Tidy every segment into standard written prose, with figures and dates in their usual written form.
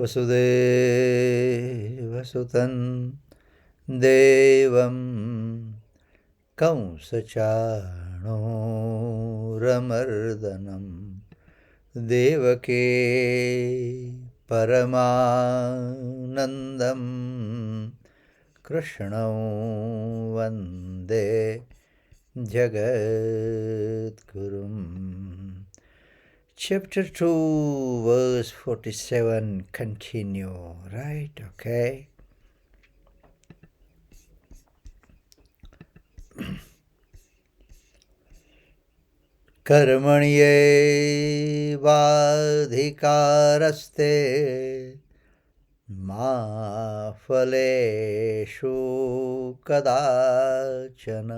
वसुदेवसुतं देवं कंसचाणूरमर्दनं देवके परमानन्दं कृष्णं वन्दे जगद्गुरुम्. Chapter 2, verse 47, continue, right? Okay. कर्मण्येवाधिकारस्ते मा फलेषु कदाचन.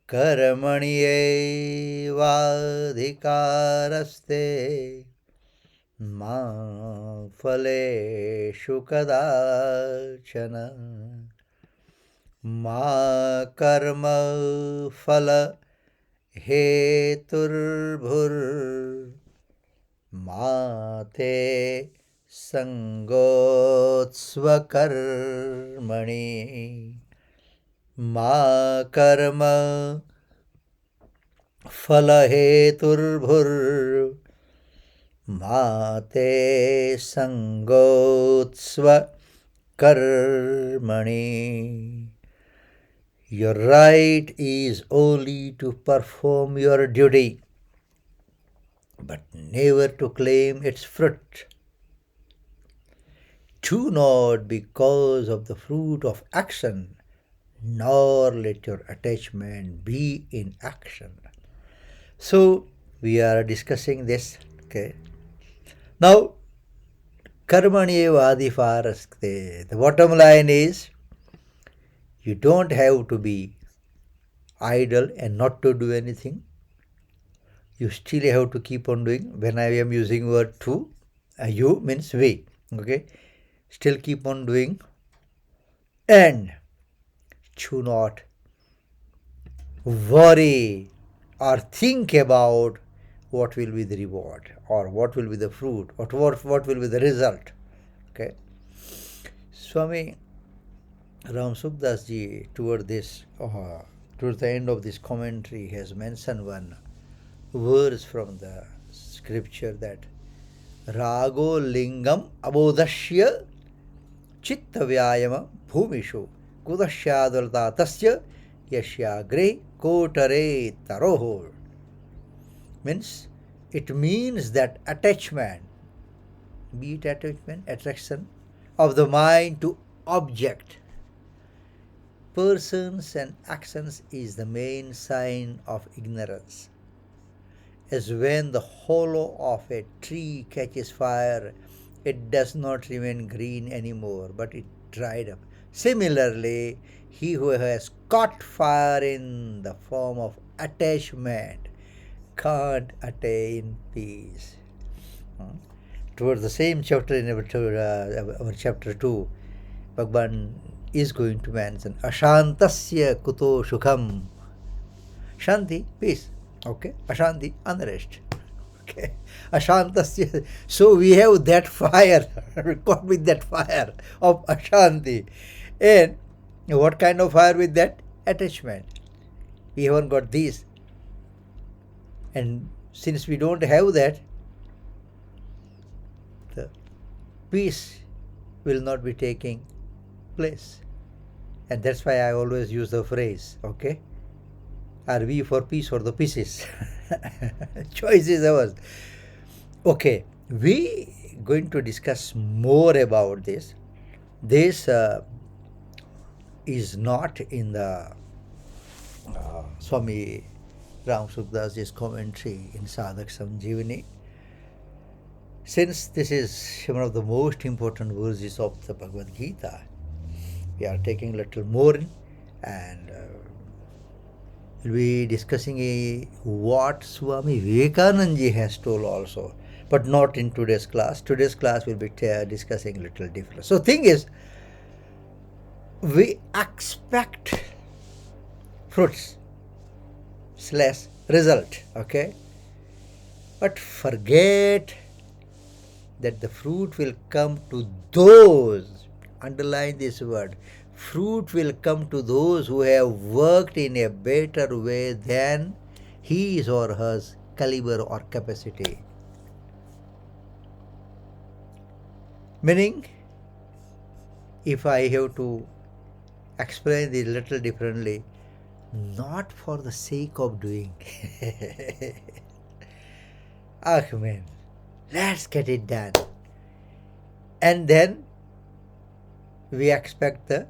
कर्मण्येवाधिकारस्ते मा फलेषु कदाचन. मा कर्मफल हेतुर्भुर्मा ते संगोत्स्वकर्मणि. मा कर्म फल हेतुर्भुर्मा ते संगोत्स्वकर्मणि. Your right is only to perform your duty, but never to claim its fruit. Do not be cause of the fruit of action, nor let your attachment be in action. So, we are discussing this. Okay. Now, karmanyevadifaraste. The bottom line is, you don't have to be idle and not to do anything. You still have to keep on doing. When I am using word to, you means we. Okay. Still keep on doing. And do not worry or think about what will be the reward or what will be the fruit or what will be the result. Okay. Swami Ram Sukdas ji towards the end of this commentary has mentioned one verse from the scripture that Rago Lingam Abodashya Chitta Vyayama Bhumishu Kudashyadalta Tasya Yashyagre Kotare Taroho. Means it means that attachment, be it attachment, attraction of the mind to object, persons and actions is the main sign of ignorance. As when the hollow of a tree catches fire, it does not remain green anymore, but it dried up. Similarly, he who has caught fire in the form of attachment can't attain peace. Towards the same chapter in our chapter 2, Bhagavan is going to mention Ashantasya kuto sukham. Shanti, peace. Okay. Ashanti, unrest. Okay. Ashantasya. So we have that fire, caught with that fire of Ashanti. And what kind of fire with that? Attachment. We haven't got this. And since we don't have that, the peace will not be taking place. And that's why I always use the phrase, okay? Are we for peace or the pieces? Choice is ours. Okay, we going to discuss more about this. This is not in the Swami Ram Sukdas' commentary in Sadhak Sanjeevani. Since this is one of the most important verses of the Bhagavad Gita, we are taking a little more and we'll be discussing what Swami Vivekananda ji has told also, but not in today's class. Today's class will be discussing a little different. So thing is, we expect fruits / result, okay? But forget that the fruit will come to those, underline this word, fruit will come to those who have worked in a better way than his or her caliber or capacity. Meaning, if I have to explain this a little differently, not for the sake of doing. Ah, man, let's get it done. And then we expect the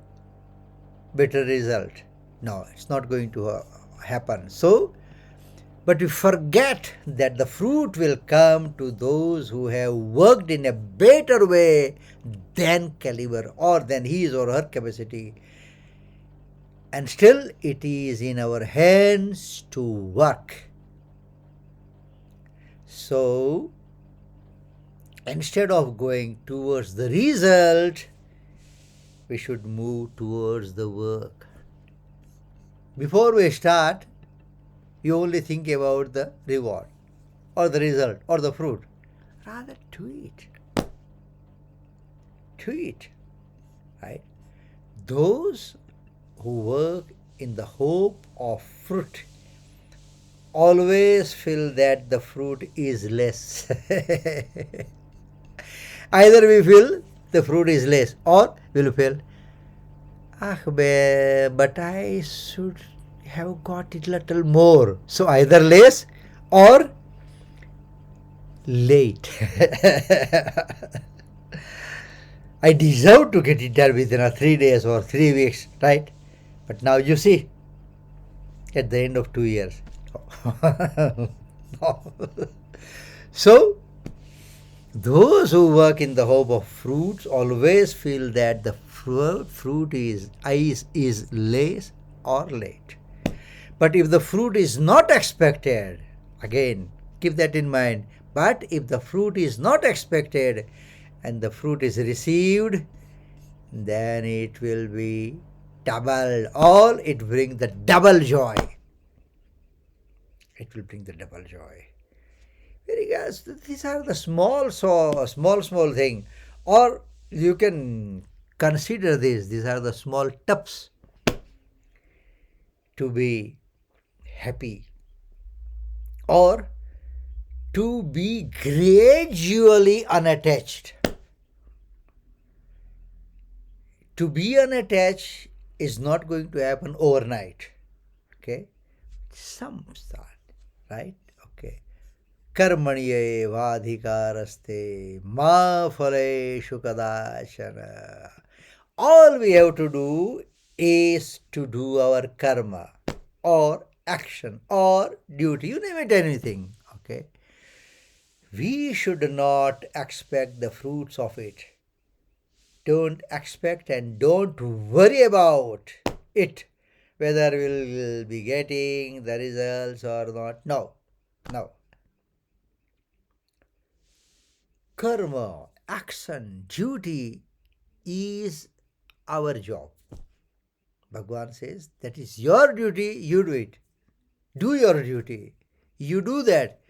better result. No, it's not going to happen. So, but we forget that the fruit will come to those who have worked in a better way than caliber or than his or her capacity. And still it is in our hands to work. So, instead of going towards the result, we should move towards the work. Before we start, you only think about the reward or the result or the fruit. Rather do it. Do it. Right? Those who work in the hope of fruit always feel that the fruit is less. Either we feel the fruit is less or we'll feel, but I should have got it little more. So either less or late. I deserve to get it done within 3 days or 3 weeks, right? But now you see, at the end of 2 years. No. So, those who work in the hope of fruits always feel that the fruit is less or late. But if the fruit is not expected, again, keep that in mind. But if the fruit is not expected and the fruit is received, then it will be double, or it brings the double joy. It will bring the double joy. Because these are the small thing, or you can consider this. These are the small steps to be happy, or to be gradually unattached. To be unattached is not going to happen overnight. Okay, some start, right? Okay. Karmaniye vadhikaraste ma phaleshu kadashana. All we have to do is to do our karma or action or duty, you name it, anything. Okay. We should not expect the fruits of it. Don't expect and don't worry about it, whether we'll be getting the results or not. No. Karma, action, duty is our job. Bhagavan says, that is your duty, you do it. Do your duty. You do that.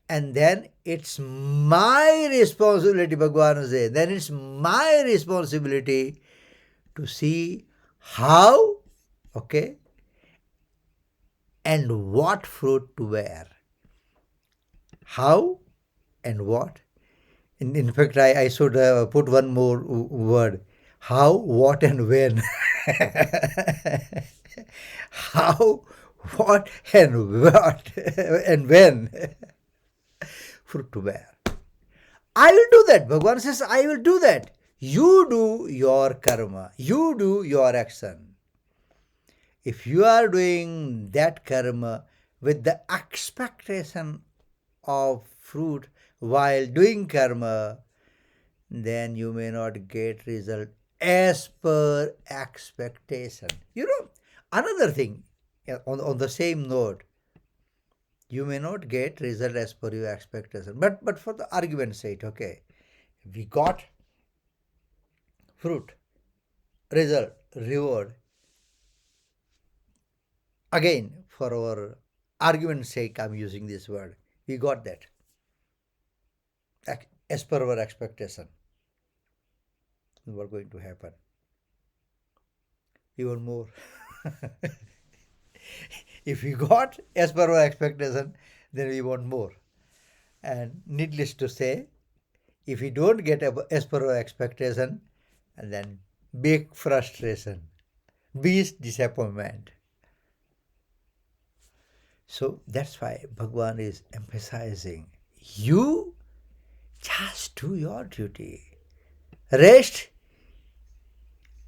And then it's my responsibility, Bhagavan says, then it's my responsibility to see how, okay, and what fruit to bear. How and what. In fact, I should put one more word. How, what, and when. How, what, and what, and when. Fruit to bear. I will do that. Bhagavan says, I will do that. You do your karma. You do your action. If you are doing that karma with the expectation of fruit while doing karma, then you may not get result as per expectation. You know, another thing, on the same note, you may not get result as per your expectation. But for the argument's sake, okay, we got fruit, result, reward. Again, for our argument's sake, I'm using this word. We got that. as per our expectation. What's going to happen? We want more. If we got as per our expectation, then we want more. And needless to say, if we don't get as per our expectation, and then big frustration, big disappointment. So that's why Bhagwan is emphasizing, you just do your duty. Rest,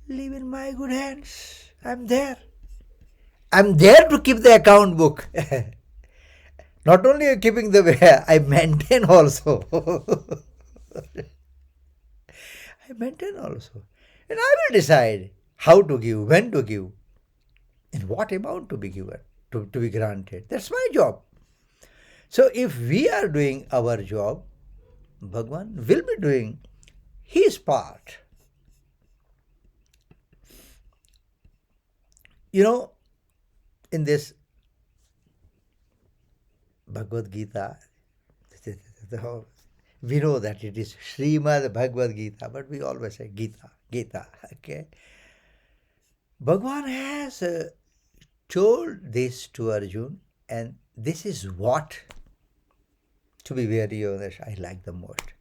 leave in my good hands. I'm there. I'm there to keep the account book. Not only keeping the way, I maintain also. I maintain also. And I will decide how to give, when to give, and what amount to be given, to be granted. That's my job. So if we are doing our job, Bhagwan will be doing his part. In this Bhagavad Gita, we know that it is Srimad Bhagavad Gita, but we always say Gita, okay? Bhagwan has told this to Arjun, and this is what, to be very honest, I like the most.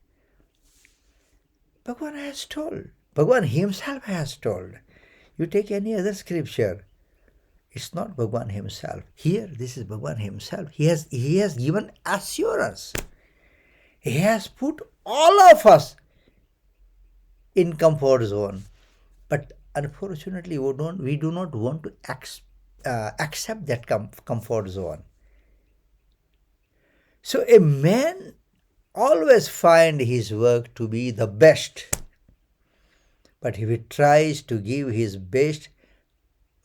Bhagwan has told. Bhagwan himself has told. You take any other scripture, it's not Bhagwan himself. Here, this is Bhagwan himself. He has given assurance. He has put all of us in comfort zone. But unfortunately, we do not want to accept that comfort zone. So a man always finds his work to be the best. But if he tries to give his best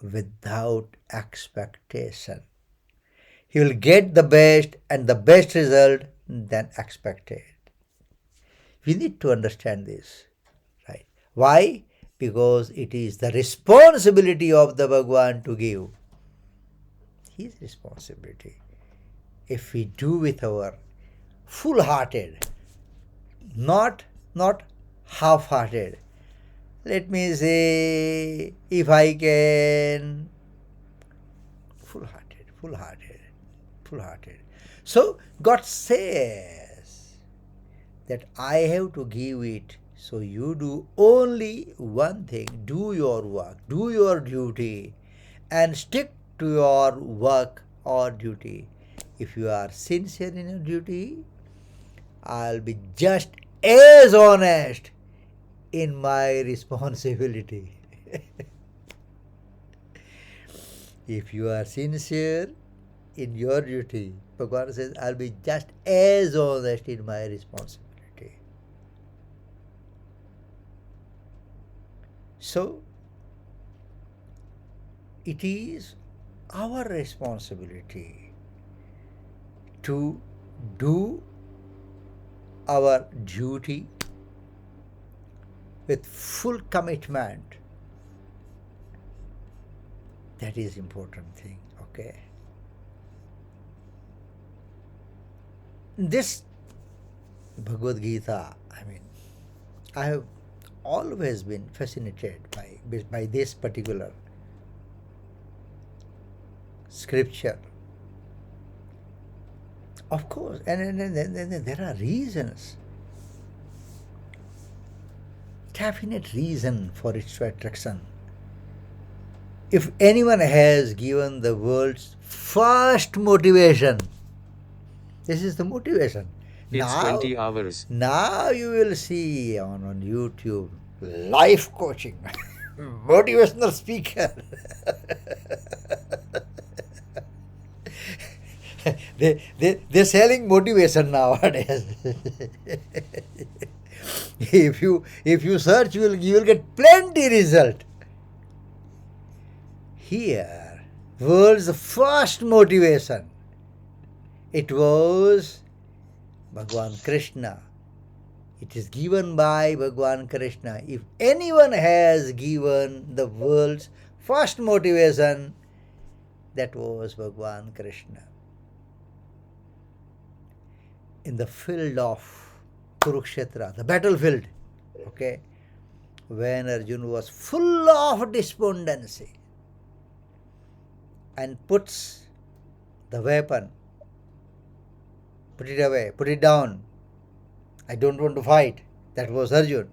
without expectation, he will get the best and the best result than expected. We need to understand this, right? Why? Because it is the responsibility of the Bhagwan to give. His responsibility. If we do with our full-hearted, not half-hearted. Let me say, if I can, full-hearted. So God says that I have to give it, so you do only one thing, do your work, do your duty, and stick to your work or duty. If you are sincere in your duty, I'll be just as honest in my responsibility. If you are sincere in your duty, Bhagwan says, I'll be just as honest in my responsibility. So, it is our responsibility to do our duty with full commitment. That is important thing, okay? This Bhagavad Gita, I have always been fascinated by this particular scripture. Of course, and there are reasons, definite reason for its attraction. If anyone has given the world's first motivation, this is the motivation. It's 20 hours. Now you will see on YouTube, life coaching, motivational speaker. They're selling motivation nowadays. If you search, you will get plenty result. Here, world's first motivation, it was Bhagwan Krishna. It is given by Bhagwan Krishna. If anyone has given the world's first motivation, that was Bhagwan Krishna. In the field of Kurukshetra, the battlefield. Okay, when Arjuna was full of despondency and puts the weapon, put it away, put it down. I don't want to fight. That was Arjuna.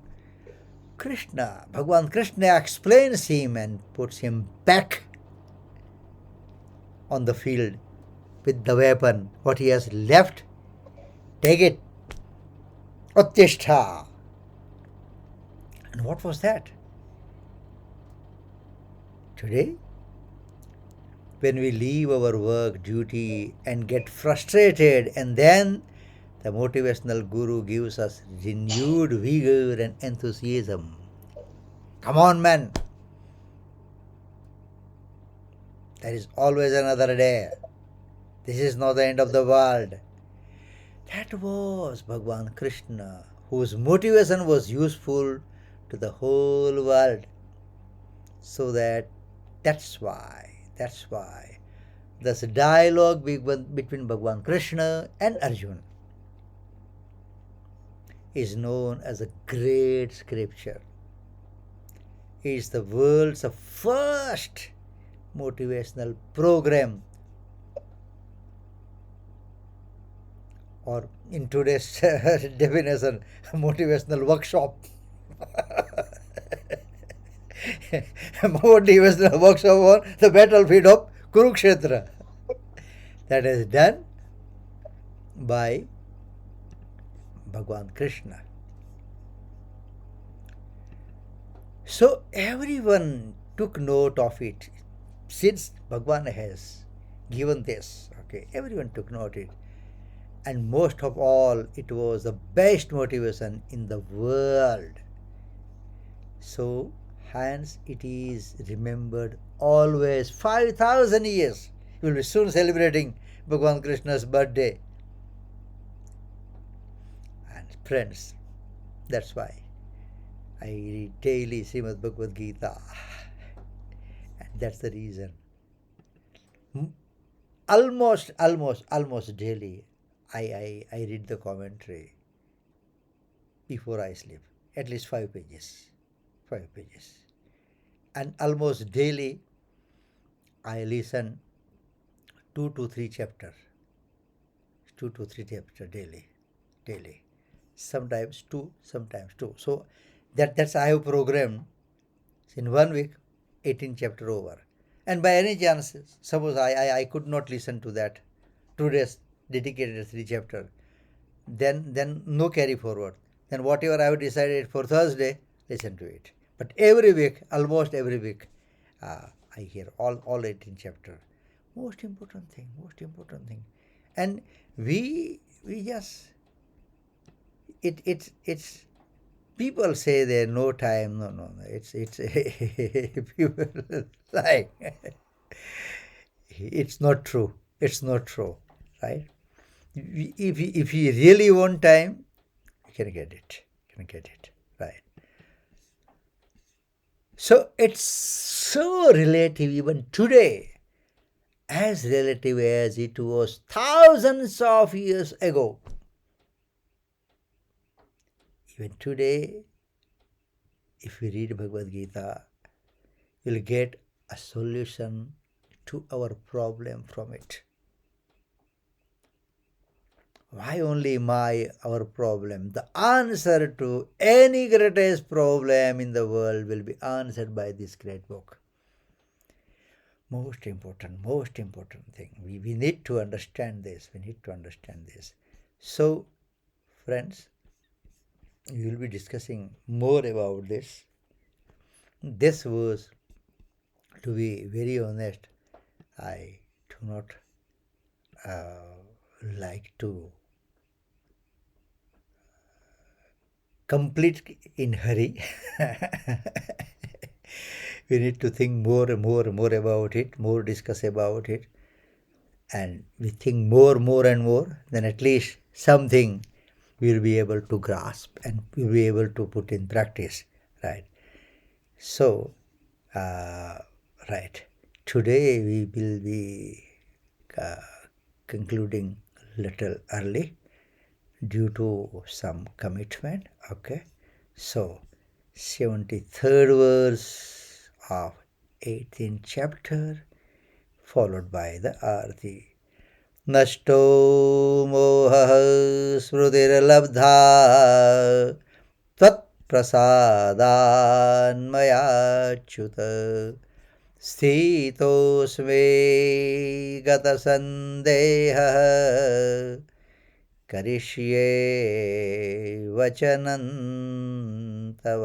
Krishna, Bhagwan Krishna explains him and puts him back on the field with the weapon. What he has left, take it. Uttishtha. And what was that? Today, when we leave our work, duty, and get frustrated, and then the motivational guru gives us renewed vigor and enthusiasm. Come on, man. There is always another day. This is not the end of the world. That was Bhagwan Krishna, whose motivation was useful to the whole world. So that's why this dialogue between Bhagwan Krishna and Arjuna is known as a great scripture. It is the world's first motivational program, or in today's definition, motivational workshop. Motivational workshop on the battlefield of Kurukshetra. That is done by Bhagwan Krishna. So everyone took note of it. Since Bhagwan has given this, okay, everyone took note of it. And most of all, it was the best motivation in the world. So hence it is remembered always. 5,000 years. We will be soon celebrating Bhagwan Krishna's birthday. And friends, that's why I read daily Srimad Bhagavad Geeta. And that's the reason. Almost daily I read the commentary before I sleep. At least 5 pages. 5 pages. And almost daily I listen 2 to 3 chapters. 2 to 3 chapters daily. Sometimes 2, sometimes 2. So that's I have programmed in 1 week 18 chapter over. And by any chance, suppose I could not listen to that 2 days dedicated 3 chapter, then no carry forward. Then whatever I have decided for Thursday, listen to it. But every week, almost every week, I hear all 18 chapter. Most important thing. And we just it's people say there no time. No. It's people like it's not true. Right? If you really want time, you can get it. Right? So it's so relative even today, as relative as it was thousands of years ago. Even today, if we read Bhagavad Gita, you'll get a solution to our problem from it. Why only our problem? The answer to any greatest problem in the world will be answered by this great book. Most important thing. We need to understand this. So, friends, we will be discussing more about this. This was, to be very honest, I do not like to complete in hurry. We need to think more about it, more discuss about it, and we think more and more, then at least something we'll be able to grasp and we'll be able to put in practice, right? So, right, today we will be concluding little early due to some commitment. Okay, so 73rd verse of 18th chapter, followed by the arti. नष्टो मोहः स्मृतिर्लब्धा त्वत्प्रसादान्मयाच्युत स्थितोऽस्मे गतसन्देहः करिष्ये वचनं तव